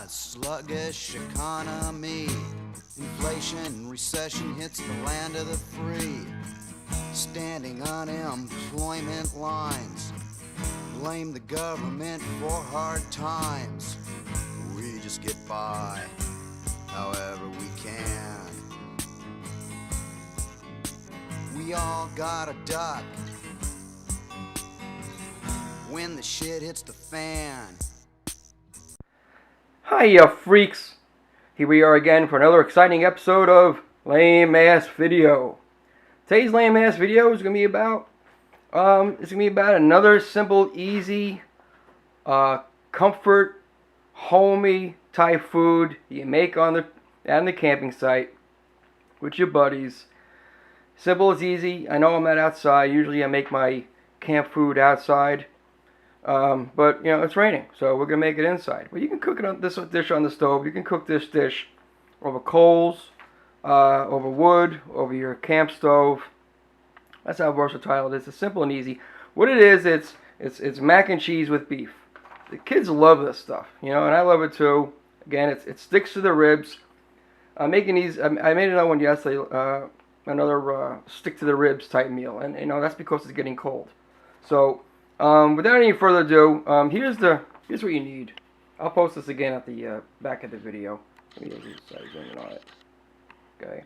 sluggish economy. Inflation, recession hits the land of the free. Standing unemployment lines. Blame the government for hard times. We just get by however we can. We all gotta duck when the shit hits the fan. Hi, you freaks. Here we are again for another exciting episode of Lame Ass Video. Today's lame ass video is gonna be about another simple, easy, comfort, homey type food you make on the camping site with your buddies. Simple as easy. I know I'm not outside. Usually I make my camp food outside. But you know, it's raining, so we're gonna make it inside. Well, you can cook it on this dish on the stove. You can cook this dish over coals, over wood, over your camp stove. That's how versatile it is. It's simple and easy. What it is, it's mac and cheese with beef. The kids love this stuff, you know, and I love it too. Again, it sticks to the ribs. I'm making these. I made another one yesterday. Another stick to the ribs type meal, and you know that's because it's getting cold. So. Without any further ado, here's what you need. I'll post this again at the back of the video. Let me zoom in on it. Okay.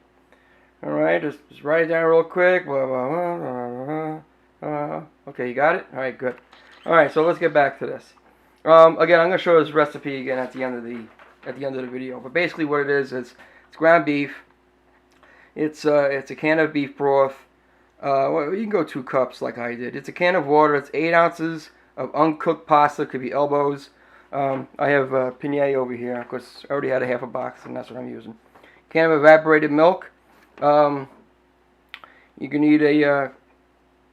All right, just write it down real quick. Blah, blah, blah, blah. Okay, you got it. All right, good. All right, so let's get back to this. Again, I'm gonna show this recipe again at the end of the video. But basically, what it is, it's ground beef. It's a can of beef broth. Well, you can go 2 cups like I did. It's a can of water. It's 8 ounces of uncooked pasta. Could be elbows. I have penne over here because I already had a half a box, and that's what I'm using. Can of evaporated milk. You can need a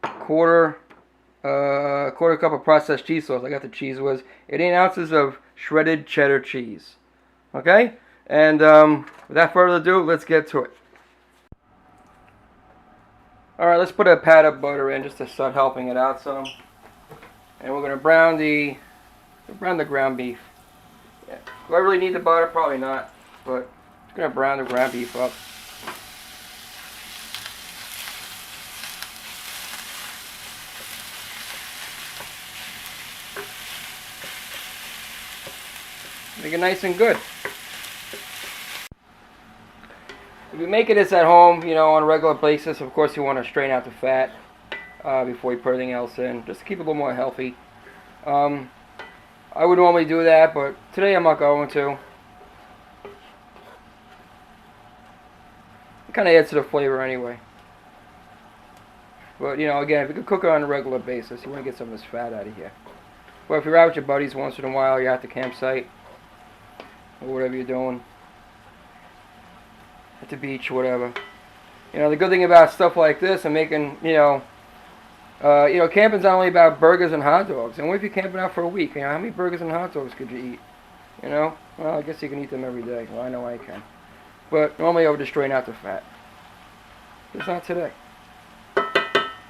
quarter cup of processed cheese sauce. I got the cheese whiz. 8 ounces of shredded cheddar cheese. Okay? And without further ado, let's get to it. Alright, let's put a pat of butter in just to start helping it out some. And we're going to brown the ground beef. Yeah. Do I really need the butter? Probably not. But I'm going to brown the ground beef up. Make it nice and good. If you're making this at home, you know, on a regular basis, of course you want to strain out the fat before you put anything else in, just to keep it a little more healthy. I would normally do that, but today I'm not going to. It kind of adds to the flavor anyway. But, you know, again, if you can cook it on a regular basis, you want to get some of this fat out of here. But if you're out with your buddies once in a while, you're at the campsite, or whatever you're doing, at the beach, whatever. You know, the good thing about stuff like this and making, camping's not only about burgers and hot dogs. And what if you're camping out for a week? You know, how many burgers and hot dogs could you eat? You know? Well, I guess you can eat them every day. Well, I know I can. But normally I would just strain out the fat. Just not today.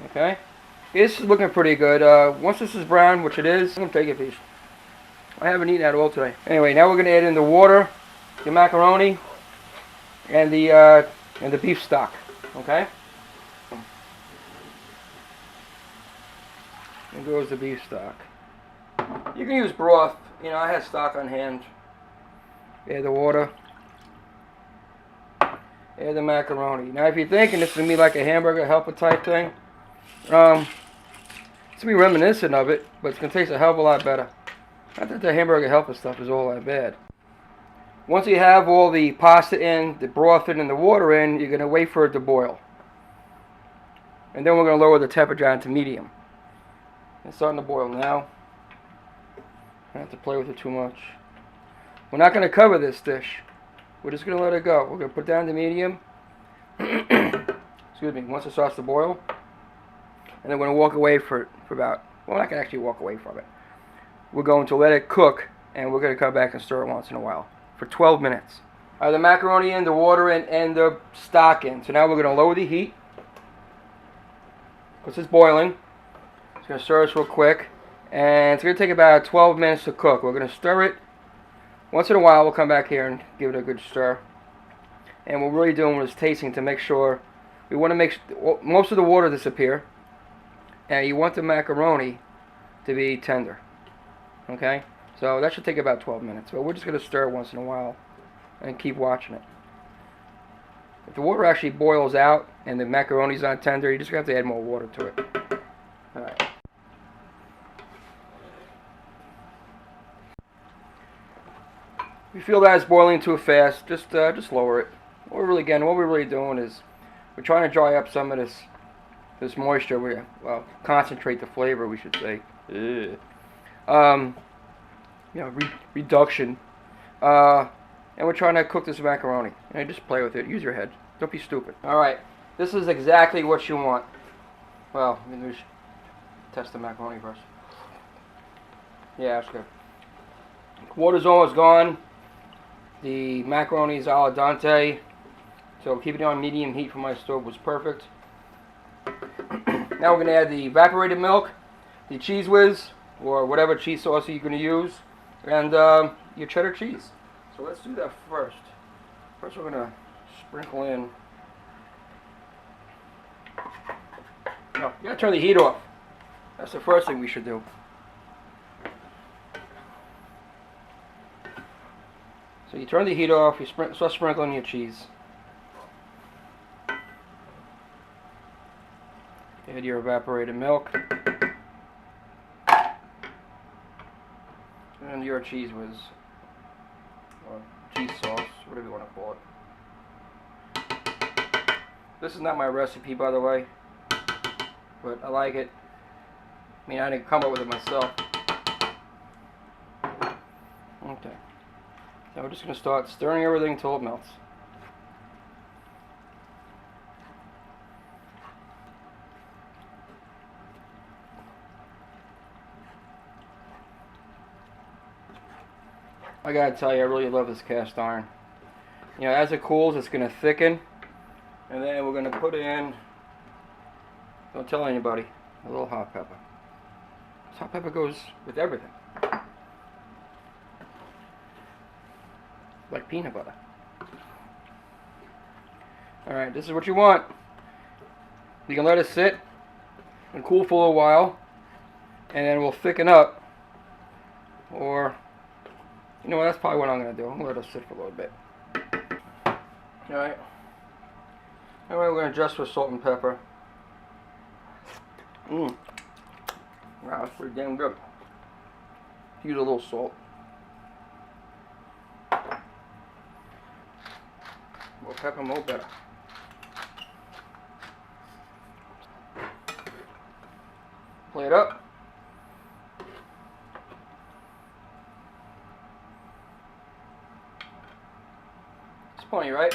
Okay? This is looking pretty good. Once this is brown, which it is, I'm going to take a piece. I haven't eaten at all today. Anyway, now we're going to add in the water, the macaroni, and the beef stock, okay? And goes the beef stock. You can use broth. You know, I had stock on hand. Add the water. Add the macaroni. Now, if you're thinking this is gonna be like a hamburger helper type thing, it's gonna be reminiscent of it, but it's gonna taste a hell of a lot better. Not that the hamburger helper stuff is all that bad. Once you have all the pasta in, the broth in, and the water in, you're going to wait for it to boil. And then we're going to lower the temperature down to medium. It's starting to boil now. I don't have to play with it too much. We're not going to cover this dish. We're just going to let it go. We're going to put it down to medium. Excuse me. Once it starts to boil. And then we're going to walk away for about, well, we're not going to actually walk away from it. We're going to let it cook, and we're going to come back and stir it once in a while. For 12 minutes. The macaroni in, the water in, and the stock in. So now we're going to lower the heat. Because it's boiling. It's going to stir this real quick. And it's going to take about 12 minutes to cook. We're going to stir it Once in a while, we'll come back here and give it a good stir. And what we're really doing is tasting to make sure. We want to make most of the water disappear. And you want the macaroni to be tender. Okay? So that should take about 12 minutes. But we're just going to stir it once in a while and keep watching it. If the water actually boils out and the macaroni's not tender, you just have to add more water to it. Alright. If you feel that it's boiling too fast, just lower it. What we're really doing is we're trying to dry up some of this moisture. Concentrate the flavor, we should say. Reduction. And we're trying to cook this macaroni. And just play with it. Use your head. Don't be stupid. Alright. This is exactly what you want. Well, we should test the macaroni first. Yeah, that's good. Water's almost gone. The macaroni is al dente. So keeping it on medium heat from my stove was perfect. Now we're going to add the evaporated milk, the Cheese Whiz, or whatever cheese sauce you're going to use, and your cheddar cheese. So let's do that first. First we're going to sprinkle in. No, you got to turn the heat off. That's the first thing we should do. So you turn the heat off, you start sprinkling your cheese. Add your evaporated milk. And your Cheese Whiz. Or cheese sauce, whatever you want to call it. This is not my recipe, by the way. But I like it. I mean, I didn't come up with it myself. Okay. So we're just going to start stirring everything until it melts. I gotta tell you, I really love this cast iron. You know, as it cools, it's going to thicken. And then we're going to put in, don't tell anybody, a little hot pepper. This hot pepper goes with everything. Like peanut butter. Alright, this is what you want. You can let it sit and cool for a little while, and then we'll thicken up. Or, you know what, that's probably what I'm going to do. I'm going to let it sit for a little bit. Alright. Alright, we're going to adjust for salt and pepper. Wow, that's pretty damn good. Use a little salt. More pepper, more better. Play it up. It's plenty, right?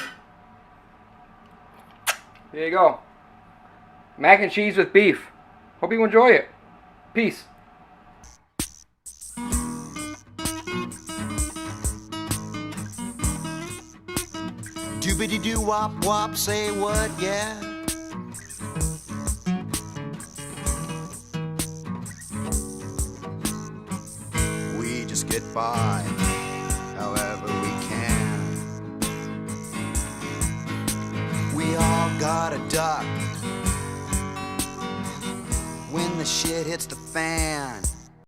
There you go. Mac and cheese with beef. Hope you enjoy it. Peace. Doobity doo wop wop, say what, yeah? We just get by however we can. We all gotta duck when the shit hits the fan.